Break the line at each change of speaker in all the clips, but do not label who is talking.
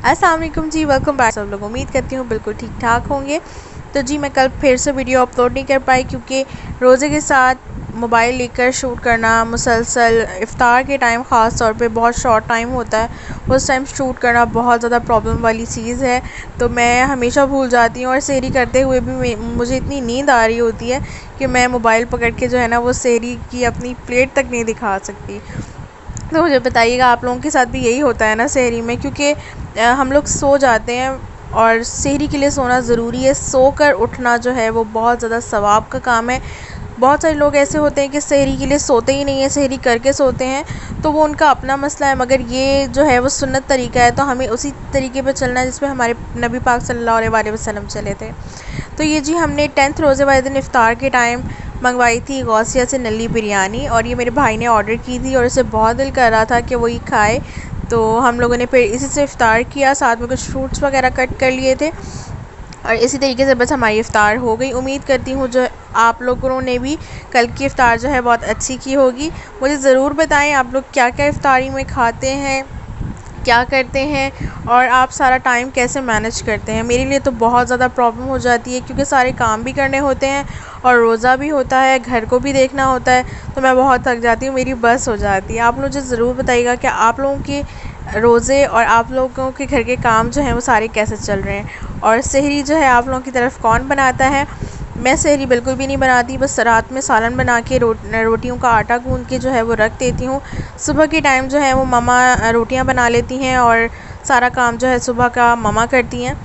अस्सलाम वालेकुम जी, welcome back. सब लोग उम्मीद करती हूँ बिल्कुल ठीक ठाक होंगे। तो जी मैं कल फिर से वीडियो अपलोड नहीं कर पाई क्योंकि रोज़े के साथ मोबाइल लेकर शूट करना मुसलसल इफ़्तार के टाइम ख़ास तौर पे बहुत शॉर्ट टाइम होता है, उस टाइम शूट करना बहुत ज़्यादा प्रॉब्लम वाली चीज़ है। तो मैं हमेशा भूल जाती हूँ और सहरी करते हुए भी मुझे इतनी नींद आ रही होती है कि मैं मोबाइल पकड़ के जो है ना वो सहरी की अपनी प्लेट तक नहीं दिखा सकती। तो मुझे बताइएगा आप लोगों के साथ भी यही होता है ना सहरी में, क्योंकि हम लोग सो जाते हैं और सहरी के लिए सोना ज़रूरी है। सोकर उठना जो है वो बहुत ज़्यादा सवाब का काम है। बहुत सारे लोग ऐसे होते हैं कि सहरी के लिए सोते ही नहीं है, सहरी करके सोते हैं, तो वो उनका अपना मसला है। मगर ये जो है वो सुन्नत तरीका है, तो हमें उसी तरीके पे चलना है जिसमें हमारे नबी पाक सल्लल्लाहु अलैहि वसल्लम चले थे। तो ये जी हमने 10th रोज़े वाले दिन इफ़्तार के टाइम मंगवाई थी गौसिया से नली बिरयानी, और ये मेरे भाई ने ऑर्डर की थी और उसे बहुत दिल कर रहा था कि वो ये खाए। तो हम लोगों ने फिर इसी से इफ़्तार किया, साथ में कुछ फ्रूट्स वगैरह कट कर लिए थे और इसी तरीके से बस हमारी इफ़्तार हो गई। उम्मीद करती हूँ जो आप लोगों ने भी कल की इफ़्तार जो है बहुत अच्छी की होगी। मुझे ज़रूर बताएं आप लोग क्या क्या इफ़्तारी में खाते हैं, क्या करते हैं और आप सारा टाइम कैसे मैनेज करते हैं। मेरे लिए तो बहुत ज़्यादा प्रॉब्लम हो जाती है क्योंकि सारे काम भी करने होते हैं और रोज़ा भी होता है, घर को भी देखना होता है, तो मैं बहुत थक जाती हूँ, मेरी बस हो जाती है। आप मुझे ज़रूर बताइएगा कि आप लोगों के रोज़े और आप लोगों के घर के काम जो हैं वो सारे कैसे चल रहे हैं, और सहरी जो है आप लोगों की तरफ कौन बनाता है। मैं सहरी बिल्कुल भी नहीं बनाती, बस रात में सालन बना के रोटियों का आटा गूंद के जो है वो रख देती हूँ। सुबह के टाइम जो है वो मम्मा रोटियां बना लेती हैं और सारा काम जो है सुबह का मम्मा करती हैं।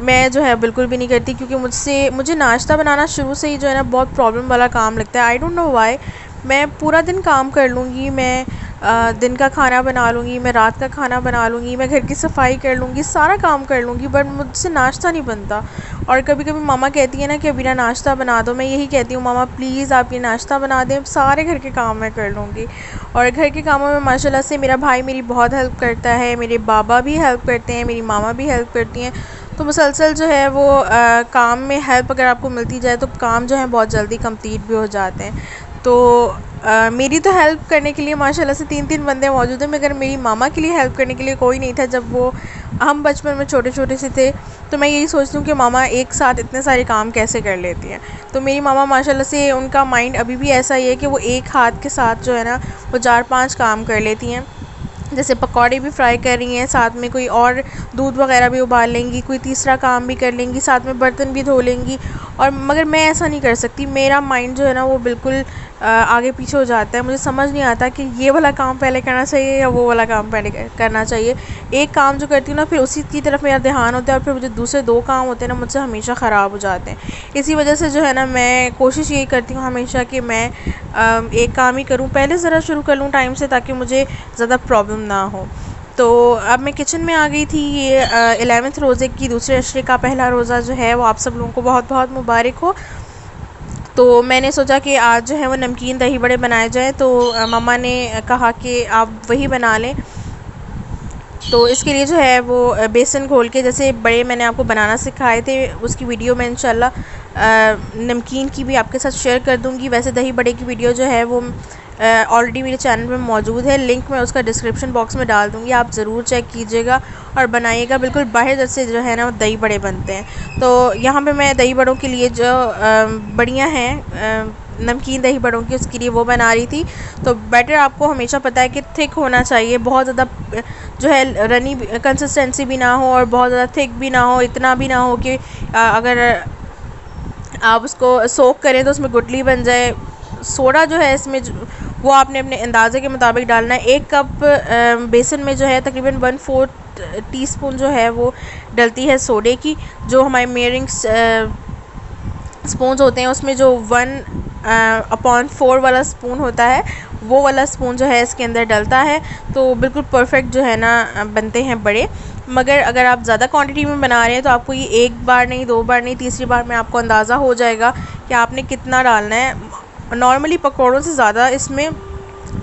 मैं जो है बिल्कुल भी नहीं करती क्योंकि मुझे नाश्ता बनाना शुरू से ही जो है ना बहुत प्रॉब्लम वाला काम लगता है। I don't know why. मैं पूरा दिन काम कर लूँगी, मैं दिन का खाना बना लूँगी, मैं रात का खाना बना लूँगी, मैं घर की सफाई कर लूँगी, सारा काम कर लूँगी, बट मुझसे नाश्ता नहीं बनता। और कभी कभी मामा कहती है ना कि बिना नाश्ता बना दो, मैं यही कहती हूँ मामा प्लीज़ आप ये नाश्ता बना दें, सारे घर के काम मैं कर लूँगी। और घर के कामों में माशाल्लाह से मेरा भाई मेरी बहुत हेल्प करता है, मेरे बाबा भी हेल्प करते हैं, मेरी मामा भी हेल्प करती हैं। तो मुसलसल जो है वो काम में हेल्प अगर आपको मिलती जाए तो काम जो है बहुत जल्दी कंप्लीट भी हो जाते हैं। तो मेरी तो हेल्प करने के लिए माशाल्लाह से 3-3 बंदे मौजूद हैं, मगर मेरी मामा के लिए हेल्प करने के लिए कोई नहीं था। जब वो हम बचपन में छोटे छोटे से थे तो मैं यही सोचती हूँ कि मामा एक साथ इतने सारे काम कैसे कर लेती हैं। तो मेरी मामा माशाल्लाह से उनका माइंड अभी भी ऐसा ही है कि वो एक हाथ के साथ जो है ना वो 4-5 काम कर लेती हैं। जैसे पकौड़े भी फ्राई कर रही हैं, साथ में कोई और दूध वगैरह भी उबाल लेंगी, कोई तीसरा काम भी कर लेंगी, साथ में बर्तन भी धो लेंगी। और मगर मैं ऐसा नहीं कर सकती, मेरा माइंड जो है ना वो बिल्कुल आगे पीछे हो जाता है। मुझे समझ नहीं आता कि ये वाला काम पहले करना चाहिए या वो वाला काम पहले करना चाहिए। एक काम जो करती हूँ ना फिर उसी की तरफ मेरा ध्यान होता है और फिर मुझे दूसरे 2 काम होते हैं ना मुझसे हमेशा ख़राब हो जाते हैं। इसी वजह से जो है ना मैं कोशिश यही करती हूँ हमेशा कि मैं एक काम ही करूँ, पहले ज़रा शुरू कर लूँ टाइम से, ताकि मुझे ज़्यादा प्रॉब्लम ना हो। तो अब मैं किचन में आ गई थी। ये 11th रोज़े की दूसरे अशरे का पहला रोज़ा जो है वो आप सब लोगों को बहुत बहुत मुबारक हो। तो मैंने सोचा कि आज जो है वो नमकीन दही बड़े बनाए जाएँ, तो मम्मा ने कहा कि आप वही बना लें। तो इसके लिए जो है वो बेसन घोल के जैसे बड़े मैंने आपको बनाना सिखाए थे, उसकी वीडियो मैं इंशाल्लाह नमकीन की भी आपके साथ शेयर कर दूंगी। वैसे दही बड़े की वीडियो जो है वो ऑलरेडी मेरे चैनल में मौजूद है, लिंक मैं उसका डिस्क्रिप्शन बॉक्स में डाल दूंगी, आप ज़रूर चेक कीजिएगा और बनाइएगा। बिल्कुल बाहर जैसे जो है ना दही बड़े बनते हैं। तो यहाँ पे मैं दही बड़ों के लिए जो बड़ियाँ हैं नमकीन दही बड़ों की, उसके लिए वो बना रही थी। तो बैटर आपको हमेशा पता है कि थिक होना चाहिए, बहुत ज़्यादा जो है रनी कंसिस्टेंसी भी ना हो और बहुत ज़्यादा थिक भी ना हो, इतना भी ना हो कि अगर आप उसको सोक करें तो उसमें गुठली बन जाए। सोडा जो है इसमें वो आपने अपने अंदाज़े के मुताबिक डालना है। 1 कप बेसन में जो है तकरीबन 1/4 टीस्पून जो है वो डलती है सोडे की। जो हमारे मेयरिंग स्पून होते हैं उसमें जो 1/4 वाला स्पून होता है वो वाला स्पून जो है इसके अंदर डलता है, तो बिल्कुल परफेक्ट जो है ना बनते हैं बड़े। मगर अगर आप ज़्यादा क्वांटिटी में बना रहे हैं तो आपको ये 1 बार नहीं 2 बार नहीं, तीसरी बार में आपको अंदाज़ा हो जाएगा कि आपने कितना डालना है। नॉर्मली पकौड़ों से ज़्यादा इसमें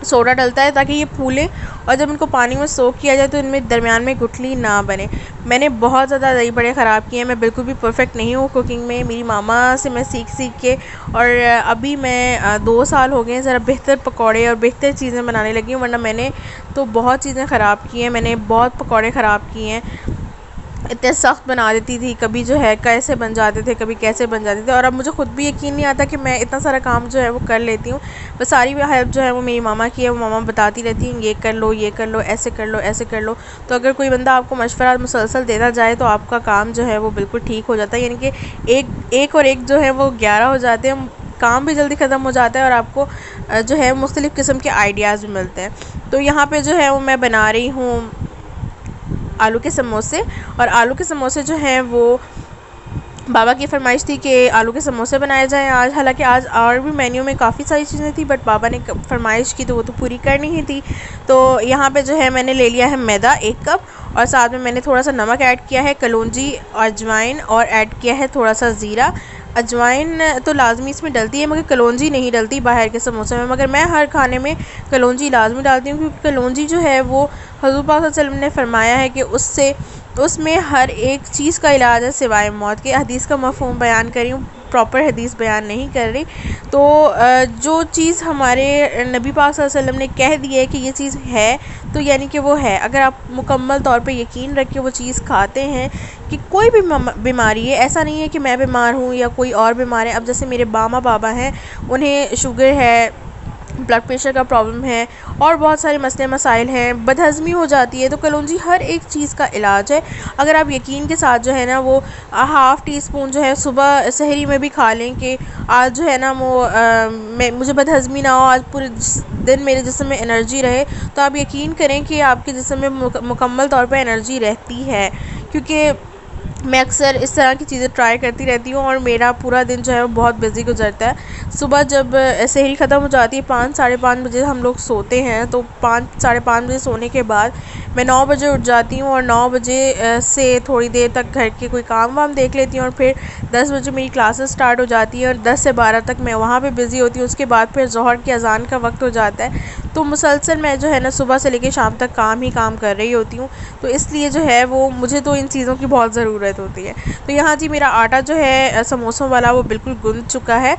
सोडा डलता है ताकि ये फूलें, और जब इनको पानी में सोक किया जाए तो इनमें दरमियान में गुठली ना बने। मैंने बहुत ज़्यादा दही बड़े ख़राब किए हैं, मैं बिल्कुल भी परफेक्ट नहीं हूँ कुकिंग में, मेरी मामा से मैं सीख के, और अभी मैं 2 साल हो गए हैं ज़रा बेहतर पकौड़े और बेहतर चीज़ें बनाने लगी हूँ, वरना मैंने तो बहुत चीज़ें ख़राब की हैं। मैंने बहुत पकौड़े ख़राब किए हैं, इतने सख्त बना देती थी, कभी जो है कैसे बन जाते थे, कभी कैसे बन जाते थे, और अब मुझे खुद भी यकीन नहीं आता कि मैं इतना सारा काम जो है वो कर लेती हूँ। बस सारी हेल्प जो है वो मेरी मामा की है, वो मामा बताती रहती हैं ये कर लो, ये कर लो, ऐसे कर लो, ऐसे कर लो। तो अगर कोई बंदा आपको मशवरा मुसलसल देता जाए तो आपका काम जो है वो बिल्कुल ठीक हो जाता है, यानी कि एक और एक जो है वो 11 हो जाते हैं, काम भी जल्दी ख़त्म हो जाता है और आपको जो है मुख्तलिफ़ किस्म के आइडियाज़ भी मिलते हैं। तो यहाँ पर जो है वो मैं बना रही हूँ आलू के समोसे, और आलू के समोसे जो हैं वो बाबा की फरमाइश थी कि आलू के समोसे बनाए जाएं आज। हालांकि आज और भी मेन्यू में काफ़ी सारी चीज़ें थी, बट बाबा ने फरमाइश की तो वो तो पूरी करनी ही थी। तो यहाँ पे जो है मैंने ले लिया है मैदा 1 कप, और साथ में मैंने थोड़ा सा नमक ऐड किया है, कलौंजी, अजवाइन, और ऐड किया है थोड़ा सा ज़ीरा। अजवाइन तो लाजमी इसमें डलती है, मगर कलौंजी नहीं डलती बाहर के समोसे में, मगर मैं हर खाने में कलौंजी लाजमी डालती हूँ, क्योंकि कलौंजी जो है वो हुज़ूर पाक सल्लल्लाहु अलैहि वसल्लम ने फरमाया है कि उसमें हर एक चीज़ का इलाज है सिवाय मौत के। हदीस का मफ़हूम बयान कर रही हूँ, प्रॉपर हदीस बयान नहीं कर रही। तो जो चीज़ हमारे नबी पाक सल्लल्लाहु अलैहि वसल्लम ने कह दी है कि ये चीज़ है, तो यानी कि वो है। अगर आप मुकम्मल तौर पे यकीन रख के वो चीज़ खाते हैं कि कोई भी बीमारी है, ऐसा नहीं है कि मैं बीमार हूँ या कोई और बीमार है। अब जैसे मेरे मामा बाबा हैं, उन्हें शुगर है, ब्लड प्रेशर का प्रॉब्लम है, और बहुत सारे मसले मसाइल हैं, बदहज़मी हो जाती है, तो कलौंजी हर एक चीज़ का इलाज है। अगर आप यकीन के साथ जो है ना वो हाफ़ टी स्पून जो है सुबह सहरी में भी खा लें कि आज जो है ना वो मुझे बदहज़मी ना हो, आज पूरे दिन मेरे जिस्म में एनर्जी रहे, तो आप यकीन करें कि आपके जिस्म में मुकम्मल तौर पर एनर्जी रहती है। क्योंकि मैं अक्सर इस तरह की चीज़ें ट्राई करती रहती हूँ और मेरा पूरा दिन जो है वो बहुत बिज़ी गुजरता है। सुबह जब सहरी ख़त्म हो जाती है 5 साढ़े 5 बजे हम लोग सोते हैं, तो 5 साढ़े 5 बजे सोने के बाद मैं 9 बजे उठ जाती हूँ, और 9 बजे से थोड़ी देर तक घर के कोई काम वाम देख लेती हूँ, और फिर 10 बजे मेरी क्लासेस स्टार्ट हो जाती हैं, और 10 से 12 तक मैं वहाँ पे बिज़ी होती हूँ। उसके बाद फिर ज़ोहर की अज़ान का वक्त हो जाता है, तो मुसलसल मैं जो है ना सुबह से लेकर शाम तक काम ही काम कर रही होती हूँ। तो इसलिए जो है वो मुझे तो इन चीज़ों की बहुत ज़रूरत होती है। तो यहाँ जी मेरा आटा जो है समोसों वाला वो बिल्कुल गूंद चुका है,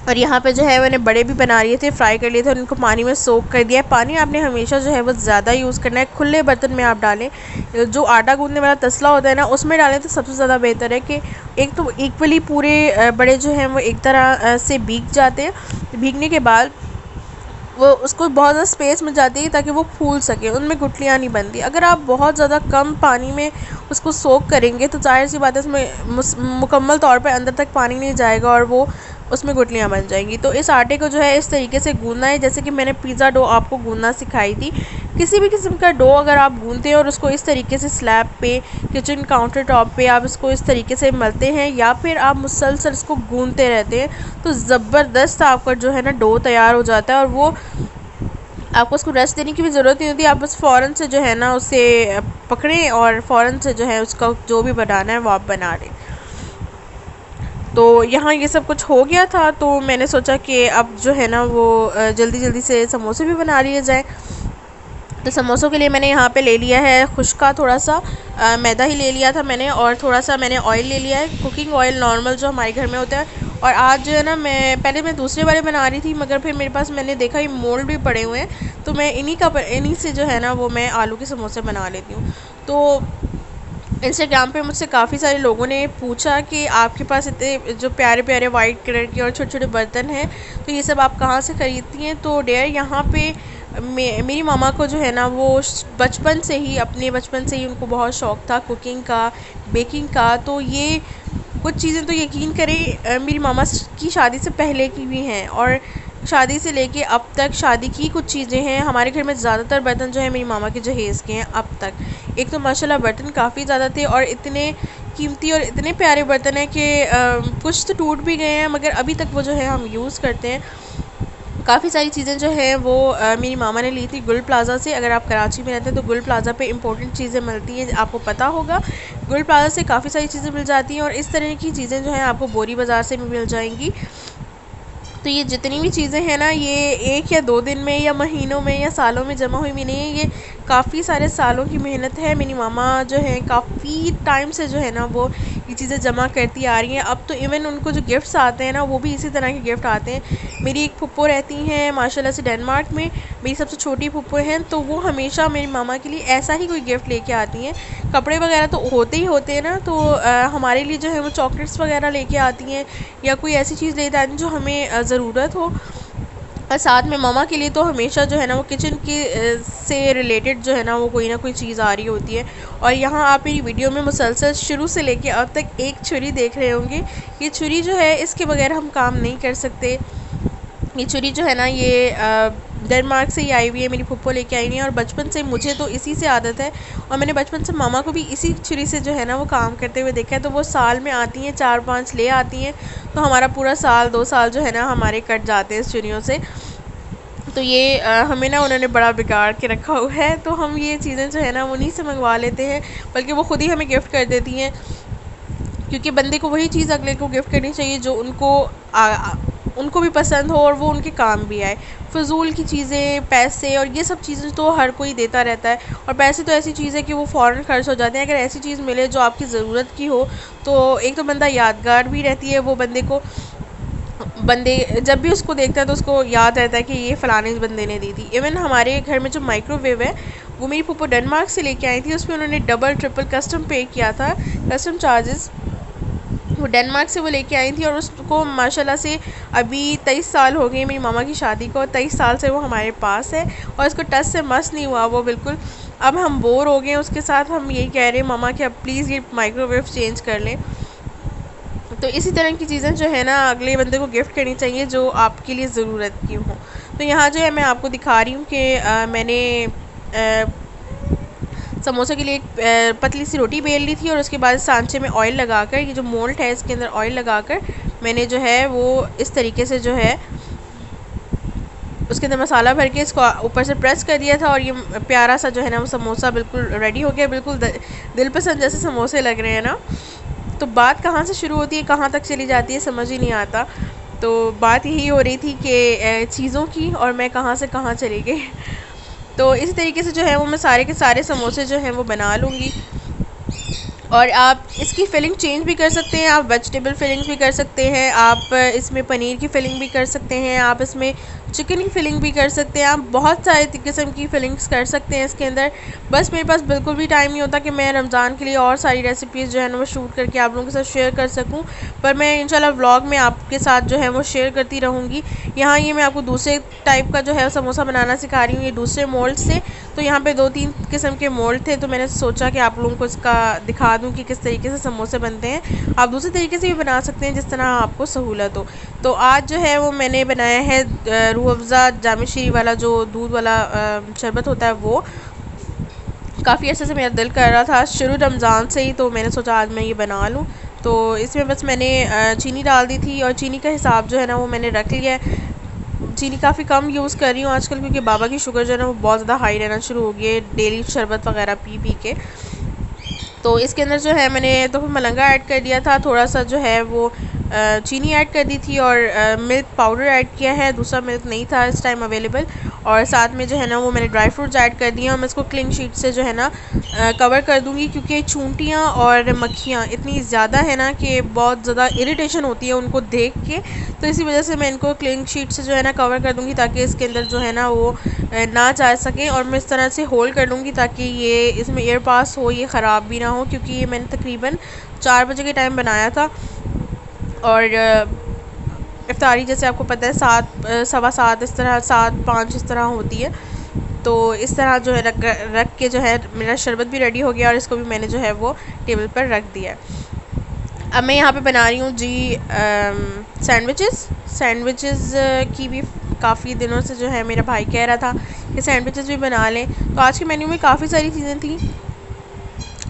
और यहाँ पे जो है मैंने बड़े भी बना लिए थे, फ्राई कर लिए थे, और उनको पानी में सोक कर दिया है। पानी आपने हमेशा जो है वो ज़्यादा यूज़ करना है, खुले बर्तन में आप डालें। जो आटा गूंदने वाला तसला होता है ना, उसमें डालें तो सबसे ज़्यादा बेहतर है कि एक तो इक्वली पूरे बड़े जो हैं वो एक तरह से भीग जाते हैं। भीगने के बाद वो उसको बहुत ज़्यादा स्पेस मिल जाती है ताकि वो फूल सके, उनमें गुठलियाँ नहीं बनती। अगर आप बहुत ज़्यादा कम पानी में उसको सोक करेंगे तो ज़ाहिर सी बात है उसमें मुकम्मल तौर पे अंदर तक पानी नहीं जाएगा और वो उसमें गुठलियाँ बन जाएंगी। तो इस आटे को जो है इस तरीके से गूंदना है जैसे कि मैंने पिज़्ज़ा डो आपको गूंदना सिखाई थी। किसी भी किस्म का डो अगर आप गूंदते हैं और उसको इस तरीके से स्लैब पे, किचन काउंटर टॉप पे आप इसको इस तरीके से मलते हैं, या फिर आप मुसलसल इसको गूंदते रहते हैं, तो ज़बरदस्त आपका जो है ना डो तैयार हो जाता है। और वो आपको उसको रेस्ट देने की भी ज़रूरत नहीं होती, आप बस फ़ौरन से जो है ना उसे पकड़ें और फ़ौरन से जो है उसका जो भी बनाना है वो आप बना लें। तो यहाँ ये सब कुछ हो गया था, तो मैंने सोचा कि अब जो है ना वो जल्दी जल्दी से समोसे भी बना लिए जाएँ। तो समोसों के लिए मैंने यहाँ पे ले लिया है खुश्का, थोड़ा सा मैदा ही ले लिया था मैंने, और थोड़ा सा मैंने ऑयल ले लिया है, कुकिंग ऑयल नॉर्मल जो हमारे घर में होता है। और आज जो है ना पहले मैं दूसरे वाले बना रही थी, मगर फिर मेरे पास मैंने देखा ये मोल्ड भी पड़े हुए हैं, तो मैं इन्हीं से जो है ना वो मैं आलू के समोसे बना लेती हूँ। तो इंस्टाग्राम पे मुझसे काफ़ी सारे लोगों ने पूछा कि आपके पास इतने जो प्यारे प्यारे वाइट कलर के और छोटे छोटे बर्तन हैं, तो ये सब आप कहाँ से ख़रीदती हैं। तो डेयर यहाँ पे मेरी मामा को जो है ना वो बचपन से ही, अपने बचपन से ही उनको बहुत शौक़ था कुकिंग का, बेकिंग का। तो ये कुछ चीज़ें तो यकीन करें मेरी मामा की शादी से पहले की भी हैं, और शादी से लेके अब तक शादी की कुछ चीज़ें हैं। हमारे घर में ज़्यादातर बर्तन जो है मेरी मामा के जहेज़ के हैं अब तक। एक तो माशाल्लाह बर्तन काफ़ी ज़्यादा थे, और इतने कीमती और इतने प्यारे बर्तन हैं कि कुछ तो टूट भी गए हैं, मगर अभी तक वो जो है हम यूज़ करते हैं। काफ़ी सारी चीज़ें जो हैं वो मेरी मामा ने ली थी गुल प्लाज़ा से। अगर आप कराची में रहते हैं तो गुल प्लाज़ा पे इम्पोर्टेंट चीज़ें मिलती हैं, आपको पता होगा। गुल प्लाज़ा से काफ़ी सारी चीज़ें मिल जाती हैं, और इस तरह की चीज़ें जो हैं आपको बोरी बाज़ार से भी मिल जाएंगी। तो ये जितनी भी चीज़ें हैं ना, ये एक या दो दिन में या महीनों में या सालों में जमा हुई भी नहीं है, ये काफ़ी सारे सालों की मेहनत है। मेरी मामा जो है काफ़ी टाइम से जो है ना वो ये चीज़ें जमा करती आ रही हैं। अब तो इवन उनको जो गिफ्ट्स आते हैं ना, वो भी इसी तरह के गिफ्ट आते हैं। मेरी एक फुप्पो रहती हैं माशाल्लाह से डेनमार्क में, मेरी सबसे छोटी फुप्पो हैं, तो वो हमेशा मेरी मामा के लिए ऐसा ही कोई गिफ्ट लेके आती हैं। कपड़े वगैरह तो होते ही होते हैं ना, तो हमारे लिए जो है वो चॉकलेट्स वगैरह लेके आती हैं या कोई ऐसी चीज़ लेके आती हैं जो हमें ज़रूरत हो। और साथ में मामा के लिए तो हमेशा जो है ना वो किचन के से रिलेटेड जो है ना वो कोई ना कोई चीज़ आ रही होती है। और यहाँ आप मेरी वीडियो में मुसलसल शुरू से लेके अब तक एक छुरी देख रहे होंगे। ये छुरी जो है इसके बगैर हम काम नहीं कर सकते। ये छुरी जो है ना ये डेनमार्क से ही आई हुई है, मेरी फुप्पो लेके आई हुई है और बचपन से मुझे तो इसी से आदत है और मैंने बचपन से मामा को भी इसी छुरी से जो है ना वो काम करते हुए देखा है। तो वो साल में आती हैं 4-5 ले आती हैं, तो हमारा पूरा साल 2 साल जो है ना हमारे कट जाते हैं इस छुरियों से। तो ये हमें ना उन्होंने बड़ा बिगाड़ के रखा हुआ है, तो हम ये चीज़ें जो है ना उन्हीं से मंगवा लेते हैं, बल्कि वो ख़ुद ही हमें गिफ्ट कर देती हैं। क्योंकि बंदे को वही चीज़ अगले को गिफ्ट करनी चाहिए जो उनको भी पसंद हो और वो उनके काम भी आए। फ़िज़ूल की चीज़ें, पैसे और ये सब चीज़ें तो हर कोई देता रहता है, और पैसे तो ऐसी चीज़ है कि वो फ़ौरन खर्च हो जाते हैं। अगर ऐसी चीज़ मिले जो आपकी ज़रूरत की हो, तो एक तो बंदा यादगार भी रहती है वो बंदे जब भी उसको देखता है तो उसको याद रहता है कि ये फ़लाने बंदे ने दी थी। इवन हमारे घर में जो माइक्रोवेव है वो मेरी फूफो डेनमार्क से लेके आई थी, उसमें उन्होंने डबल ट्रिपल कस्टम पे किया था, कस्टम चार्जेस। वो डेनमार्क से वो लेके आई थी और उसको माशाल्लाह से अभी 23 साल हो गए मेरी मामा की शादी को, 23 साल से वो हमारे पास है और इसको टच से मस नहीं हुआ वो बिल्कुल। अब हम बोर हो गए उसके साथ, हम यही कह रहे हैं मामा कि अब प्लीज़ ये माइक्रोवेव चेंज कर लें। तो इसी तरह की चीज़ें जो है ना अगले बंदे को गिफ्ट करनी चाहिए जो आपके लिए ज़रूरत की हो। तो यहाँ जो है मैं आपको दिखा रही हूँ कि मैंने समोसे के लिए एक पतली सी रोटी बेल ली थी और उसके बाद सांचे में ऑयल लगाकर, ये जो मोल्ड है इसके अंदर ऑयल लगाकर मैंने जो है वो इस तरीके से जो है उसके अंदर मसाला भर के इसको ऊपर से प्रेस कर दिया था और ये प्यारा सा जो है ना वो समोसा बिल्कुल रेडी हो गया। बिल्कुल दिल पसंद जैसे समोसे लग रहे हैं ना। तो बात कहाँ से शुरू होती है कहाँ तक चली जाती है समझ ही नहीं आता। तो बात यही हो रही थी कि चीज़ों की, और मैं कहाँ से कहाँ चली गई। तो इसी तरीके से जो है वो मैं सारे के सारे समोसे जो हैं वो बना लूँगी। और आप इसकी फिलिंग चेंज भी कर सकते हैं, आप वेजिटेबल फिलिंग भी कर सकते हैं, आप इसमें पनीर की फिलिंग भी कर सकते हैं, आप इसमें चिकन की फिलिंग भी कर सकते हैं, आप बहुत सारे किस्म की फिलिंग्स कर सकते हैं इसके अंदर। बस मेरे पास बिल्कुल भी टाइम नहीं होता कि मैं रमज़ान के लिए और सारी रेसिपीज़ जो है ना वो शूट करके आप लोगों के साथ शेयर कर सकूं, पर मैं इंशाल्लाह व्लॉग में आपके साथ जो है वो शेयर करती रहूँगी। यहाँ ये मैं आपको दूसरे टाइप का जो है समोसा बनाना सिखा रही हूँ, ये दूसरे मोल्ड से। तो यहाँ पे 2-3 किस्म के मोल्ड थे, तो मैंने सोचा कि आप लोगों को इसका दिखा दूँ कि किस तरीके से समोसे बनते हैं। आप दूसरे तरीके से भी बना सकते हैं जिस तरह आपको सहूलत हो। तो आज जो है वो मैंने बनाया है रूह अफ़ज़ा जाम शीरी वाला जो दूध वाला शरबत होता है, वो काफ़ी अच्छे से मेरा दिल कर रहा था शुरू रमज़ान से ही, तो मैंने सोचा आज मैं ये बना लूँ। तो इसमें बस मैंने चीनी डाल दी थी और चीनी का हिसाब जो है ना वो मैंने रख लिया है। चीनी काफ़ी कम यूज़ कर रही हूँ आजकल, क्योंकि बाबा की शुगर जो है ना वो बहुत ज़्यादा हाई रहना शुरू हो गई है डेली शरबत वगैरह पी पी के। तो इसके अंदर जो है मैंने तो फिर मलंगा ऐड कर दिया था, थोड़ा सा जो है वो चीनी ऐड कर दी थी और मिल्क पाउडर ऐड किया है, दूसरा मिल्क नहीं था इस टाइम अवेलेबल। और साथ में जो है ना वो मैंने ड्राई फ्रूट्स ऐड कर दिए और मैं इसको क्लिंग शीट से जो है ना कवर कर दूँगी, क्योंकि चूंटियाँ और मक्खियाँ इतनी ज़्यादा है ना कि बहुत ज़्यादा इरिटेशन होती है उनको देख के। तो इसी वजह से मैं इनको क्लिंग शीट से जो है ना कवर कर दूँगी ताकि इसके अंदर जो है ना वो ना जा सके। और मैं इस तरह से होल्ड कर लूँगी ताकि ये इसमें एयर पास हो, ये ख़राब भी ना हो, क्योंकि ये मैंने तकरीबन 4 बजे के टाइम बनाया था और इफ्तारी जैसे आपको पता है 7 सवा 7 इस तरह 7-5 इस तरह होती है। तो इस तरह जो है रख के जो है मेरा शरबत भी रेडी हो गया और इसको भी मैंने जो है वो टेबल पर रख दिया। अब मैं यहाँ पे बना रही हूँ जी सैंडविचेस की भी काफ़ी दिनों से जो है मेरा भाई कह रहा था कि सैंडविचेस भी बना लें। तो आज के मेन्यू में काफ़ी सारी चीज़ें थी।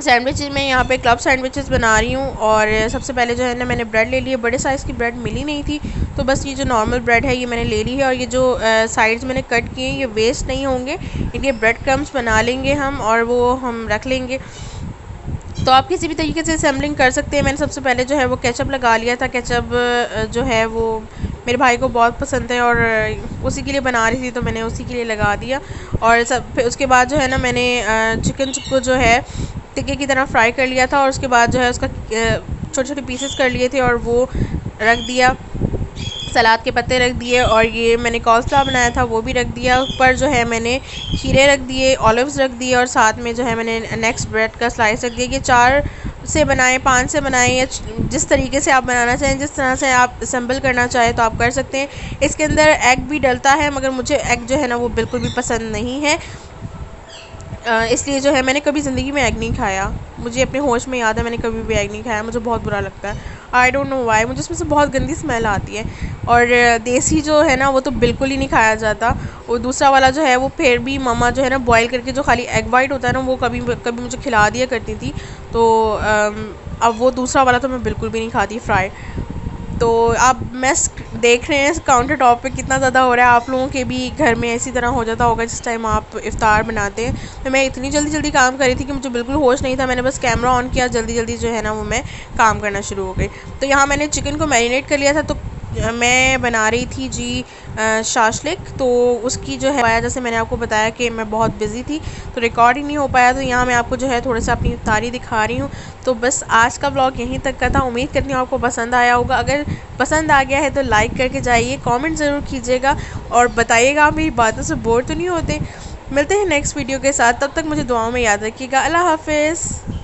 सैंडविचेस में यहाँ पे क्लब सैंडविचेस बना रही हूँ और सबसे पहले जो है ना मैंने ब्रेड ले ली है। बड़े साइज़ की ब्रेड मिली नहीं थी, तो बस ये जो नॉर्मल ब्रेड है ये मैंने ले ली है। और ये जो साइड्स मैंने कट किए हैं ये वेस्ट नहीं होंगे, इनके ब्रेड क्रम्स बना लेंगे हम और वो हम रख लेंगे। तो आप किसी भी तरीके से असेंबलिंग कर सकते हैं। मैंने सबसे पहले जो है वो केचप लगा लिया था। केचप जो है वो मेरे भाई को बहुत पसंद है और उसी के लिए बना रही थी, तो मैंने उसी के लिए लगा दिया। और सब फिर उसके बाद जो है ना, मैंने चिकन को जो है टिक्के की तरह फ्राई कर लिया था और उसके बाद जो है उसका छोटे छोटे पीसेस कर लिए थे और वो रख दिया। सलाद के पत्ते रख दिए और ये मैंने कॉस्टा बनाया था वो भी रख दिया। ऊपर जो है मैंने खीरे रख दिए, ऑलिव्स रख दिए और साथ में जो है मैंने नेक्स्ट ब्रेड का स्लाइस रख दिया। ये 4 से बनाएं, 5 से बनाएं, या जिस तरीके से आप बनाना चाहें, जिस तरह से आप असम्बल करना चाहें तो आप कर सकते हैं। इसके अंदर एग भी डलता है, मगर मुझे एग जो है ना वो बिल्कुल भी पसंद नहीं है, इसलिए जो है मैंने कभी ज़िंदगी में एग नहीं खाया। मुझे अपने होश में याद है मैंने कभी भी एग नहीं खाया, मुझे बहुत बुरा लगता है। आई डोंट नो वाई, मुझे उसमें से बहुत गंदी स्मेल आती है। और देसी जो है ना वो तो बिल्कुल ही नहीं खाया जाता। और दूसरा वाला जो है वो फिर भी मम्मा जो है ना बॉयल करके जो खाली एग वाइट होता है ना वो कभी कभी मुझे खिला दिया करती थी। तो अब वो दूसरा वाला तो मैं बिल्कुल भी नहीं खाती फ्राई। तो आप मेस देख रहे हैं काउंटर टॉप पे कितना ज़्यादा हो रहा है। आप लोगों के भी घर में इसी तरह हो जाता होगा जिस टाइम आप इफ़्तार बनाते हैं। तो मैं इतनी जल्दी जल्दी काम कर रही थी कि मुझे बिल्कुल होश नहीं था। मैंने बस कैमरा ऑन किया, जल्दी जल्दी जो है ना वो मैं काम करना शुरू हो गई। तो यहाँ मैंने चिकन को मैरिनेट कर लिया था। तो मैं बना रही थी जी शाशलिक। तो उसकी जो है, जैसे मैंने आपको बताया कि मैं बहुत बिज़ी थी तो रिकॉर्ड ही नहीं हो पाया। तो यहाँ मैं आपको जो है थोड़ा सा अपनी इफ्तारी दिखा रही हूँ। तो बस आज का ब्लॉग यहीं तक का था। उम्मीद करती हूँ आपको पसंद आया होगा। अगर पसंद आ गया है तो लाइक करके जाइए, कमेंट ज़रूर कीजिएगा और बताइएगा आप मेरी बातों से बोर तो नहीं होते। मिलते हैं नेक्स्ट वीडियो के साथ, तब तक मुझे दुआओं में याद रखिएगा। अल्लाह हाफिज़।